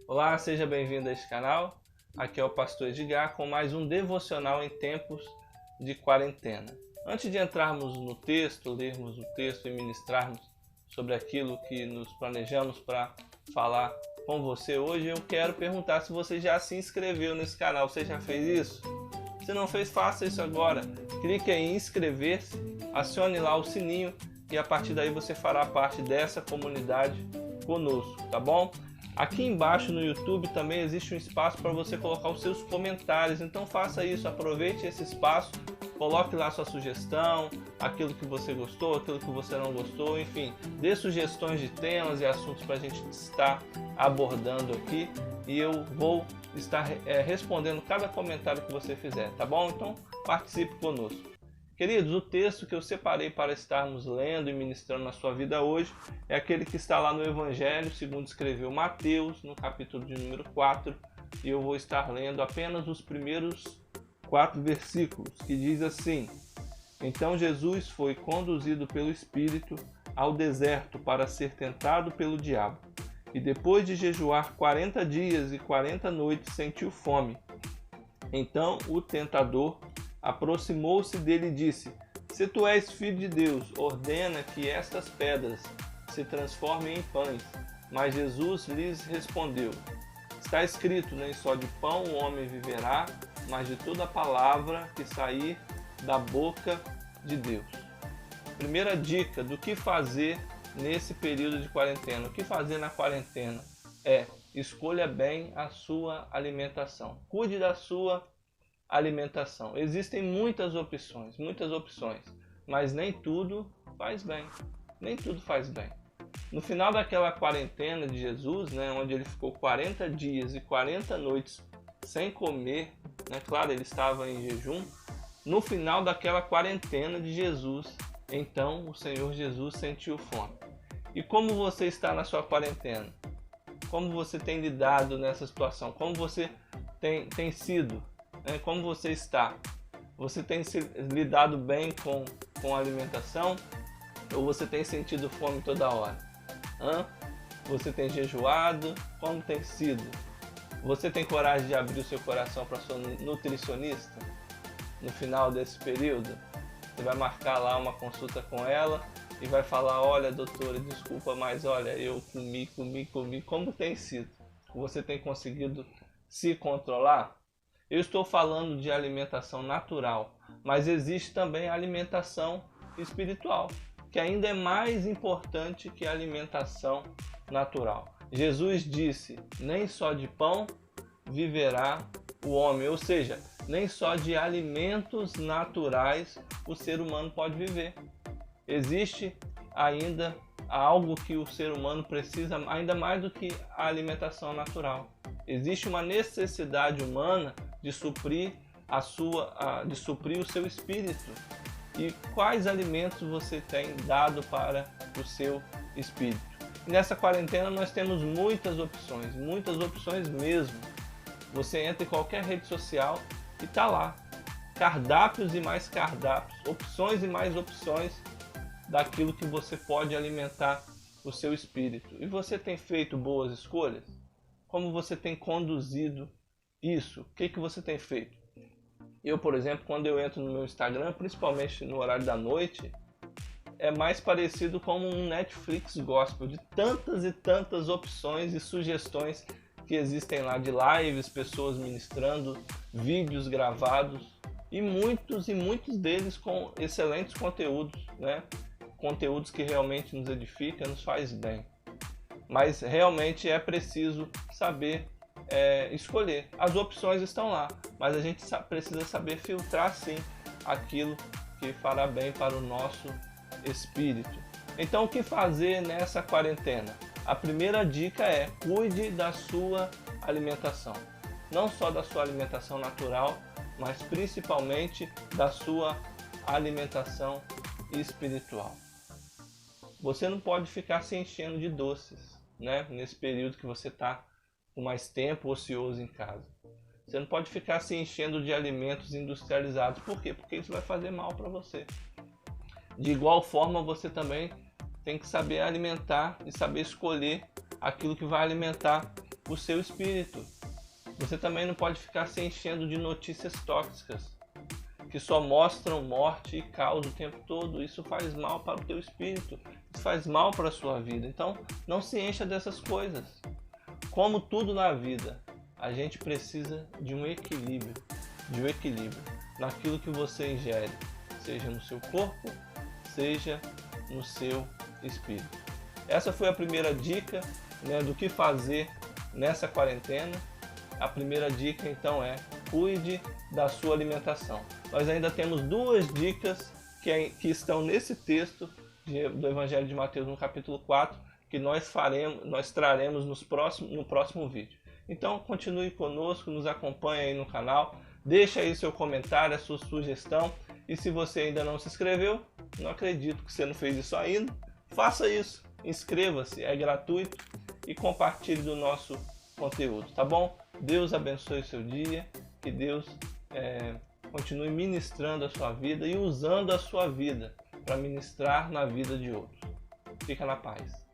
Olá, seja bem-vindo a este canal. Aqui é o Pastor Edgar com mais um devocional em tempos de quarentena. Antes de entrarmos no texto, lermos o texto e ministrarmos sobre aquilo que nos planejamos para falar com você hoje, eu quero perguntar se você já se inscreveu nesse canal. Você já fez isso? Se não fez, faça isso agora. Clique em inscrever-se, acione lá o sininho e a partir daí você fará parte dessa comunidade conosco, tá bom? Aqui embaixo no YouTube também existe um espaço para você colocar os seus comentários, então faça isso, aproveite esse espaço, coloque lá sua sugestão, aquilo que você gostou, aquilo que você não gostou, enfim, dê sugestões de temas e assuntos para a gente estar abordando aqui e eu vou estar respondendo cada comentário que você fizer, tá bom? Então participe conosco. Queridos, o texto que eu separei para estarmos lendo e ministrando na sua vida hoje é aquele que está lá no Evangelho, segundo escreveu Mateus, no capítulo de número 4, e eu vou estar lendo apenas os primeiros 4 versículos, que diz assim: Então Jesus foi conduzido pelo Espírito ao deserto para ser tentado pelo diabo, e depois de jejuar 40 dias e 40 noites sentiu fome. Então o tentador aproximou-se dele e disse: Se tu és filho de Deus, ordena que estas pedras se transformem em pães. Mas Jesus lhes respondeu: Está escrito, nem só de pão o homem viverá, mas de toda a palavra que sair da boca de Deus. Primeira dica do que fazer nesse período de quarentena. O que fazer na quarentena é: escolha bem a sua alimentação. Cuide da sua alimentação. Existem muitas opções, mas nem tudo faz bem. Nem tudo faz bem. No final daquela quarentena de Jesus, onde ele ficou 40 dias e 40 noites sem comer, claro, ele estava em jejum. No final daquela quarentena de Jesus, então o Senhor Jesus sentiu fome. E como você está na sua quarentena? Como você tem lidado nessa situação? Como você tem sido? Como você está? Você tem lidado bem com a alimentação? Ou você tem sentido fome toda hora? Você tem jejuado? Como tem sido? Você tem coragem de abrir o seu coração para sua nutricionista? No final desse período, você vai marcar lá uma consulta com ela e vai falar: olha, doutora, desculpa, mas olha, eu comi. Como tem sido? Você tem conseguido se controlar? Eu estou falando de alimentação natural, mas existe também a alimentação espiritual, que ainda é mais importante que a alimentação natural. Jesus disse: nem só de pão viverá o homem, ou seja, nem só de alimentos naturais o ser humano pode viver. Existe ainda algo que o ser humano precisa ainda mais do que a alimentação natural. Existe uma necessidade humana de suprir o seu espírito. E quais alimentos você tem dado para o seu espírito? E nessa quarentena nós temos muitas opções mesmo. Você entra em qualquer rede social e está lá. Cardápios e mais cardápios, opções e mais opções daquilo que você pode alimentar o seu espírito. E você tem feito boas escolhas? Como você tem conduzido isso? O que você tem feito? Eu, por exemplo, quando eu entro no meu Instagram, principalmente no horário da noite, é mais parecido com um Netflix gospel, de tantas e tantas opções e sugestões que existem lá, de lives, pessoas ministrando, vídeos gravados e muitos deles com excelentes conteúdos, Conteúdos que realmente nos edificam, nos faz bem. Mas realmente é preciso saber escolher. As opções estão lá, mas a gente precisa saber filtrar sim aquilo que fará bem para o nosso espírito. Então, o que fazer nessa quarentena? A primeira dica é: cuide da sua alimentação. Não só da sua alimentação natural, mas principalmente da sua alimentação espiritual. Você não pode ficar se enchendo de doces, nesse período que você está com mais tempo ocioso em casa. Você não pode ficar se enchendo de alimentos industrializados. Por quê? Porque isso vai fazer mal para você. De igual forma, você também tem que saber alimentar e saber escolher aquilo que vai alimentar o seu espírito. Você também não pode ficar se enchendo de notícias tóxicas, que só mostram morte e caos o tempo todo. Isso faz mal para o teu espírito, isso faz mal para a sua vida. Então, não se encha dessas coisas. Como tudo na vida, a gente precisa de um equilíbrio, naquilo que você ingere, seja no seu corpo, seja no seu espírito. Essa foi a primeira dica, né, do que fazer nessa quarentena. A primeira dica então é: cuide da sua alimentação. Nós ainda temos duas dicas que estão nesse texto do Evangelho de Mateus, no capítulo 4, que nós traremos no próximo vídeo. Então continue conosco, nos acompanhe aí no canal, deixa aí seu comentário, a sua sugestão, e se você ainda não se inscreveu, não acredito que você não fez isso ainda, faça isso, inscreva-se, é gratuito, e compartilhe do nosso conteúdo, tá bom? Deus abençoe o seu dia, que Deus continue ministrando a sua vida e usando a sua vida para ministrar na vida de outros. Fica na paz.